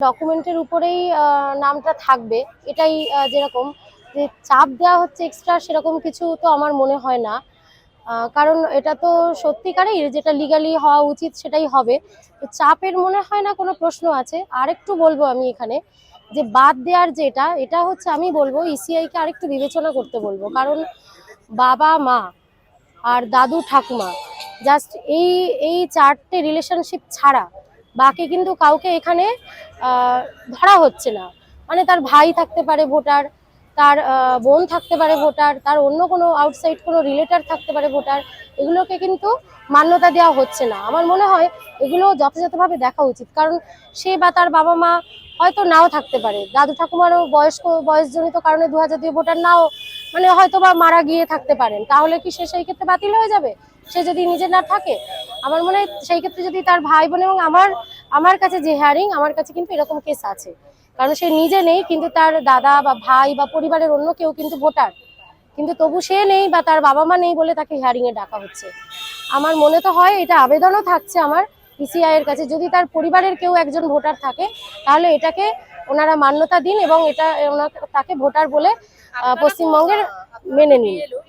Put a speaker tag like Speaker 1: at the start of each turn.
Speaker 1: ডকুমেন্টের উপরেই নামটা থাকবে, এটাই যেরকম যে চাপ দেওয়া হচ্ছে এক্সট্রা সেরকম কিছু তো আমার মনে হয় না। কারণ এটা তো সত্যিকারেই যেটা লিগালি হওয়া উচিত সেটাই হবে। তো চাপের মনে হয় না কোনো প্রশ্ন আছে। আরেকটু বলবো আমি এখানে যে বাদ দেওয়ার যেটা এটা হচ্ছে আমি বলবো ইসিআইকে আরেকটু বিবেচনা করতে বলবো। কারণ বাবা মা আর দাদু ঠাকুমা জাস্ট এই এই চারটে রিলেশনশিপ ছাড়া বাকি কিন্তু কাউকে এখানে ধরা হচ্ছে না। মানে তার ভাই থাকতে পারে ভোটার, তার বোন থাকতে পারে ভোটার, তার অন্য কোনো আউটসাইড কোনো রিলেটার থাকতে পারে ভোটার, এগুলোকে কিন্তু মান্যতা দেওয়া হচ্ছে না। আমার মনে হয় এগুলো যথাযথভাবে দেখা উচিত। কারণ সে বা তার বাবা মা হয়তো নাও থাকতে পারে, দাদু ঠাকুমারও বয়সজনিত কারণে 2002 ভোটার নাও, মানে হয়তো বা মারা গিয়ে থাকতে পারেন, তাহলে কি সে সেই ক্ষেত্রে বাতিল হয়ে যাবে? সে যদি নিজে না থাকে, আমার মনে হয় সেই ক্ষেত্রে যদি তার ভাই বোন এবং আমার কাছে যে হেয়ারিং, আমার কাছে কিন্তু এরকম কেস আছে। কারণ সে নিজে নেই কিন্তু তার দাদা বা ভাই বা পরিবারের অন্য কেউ কিন্তু ভোটার, কিন্তু তবু সে নেই বা তার বাবা মা নেই বলে তাকে হিয়ারিং এ ডাকা হচ্ছে। আমার মনে তো হয় এটা আবেদনও থাকছে আমার ইসিআই এর কাছে, যদি তার পরিবারের কেউ একজন ভোটার থাকে তাহলে এটাকে ওনারা মান্যতা দিন এবং এটা তাকে ভোটার বলে পশ্চিমবঙ্গের মেনে নিন।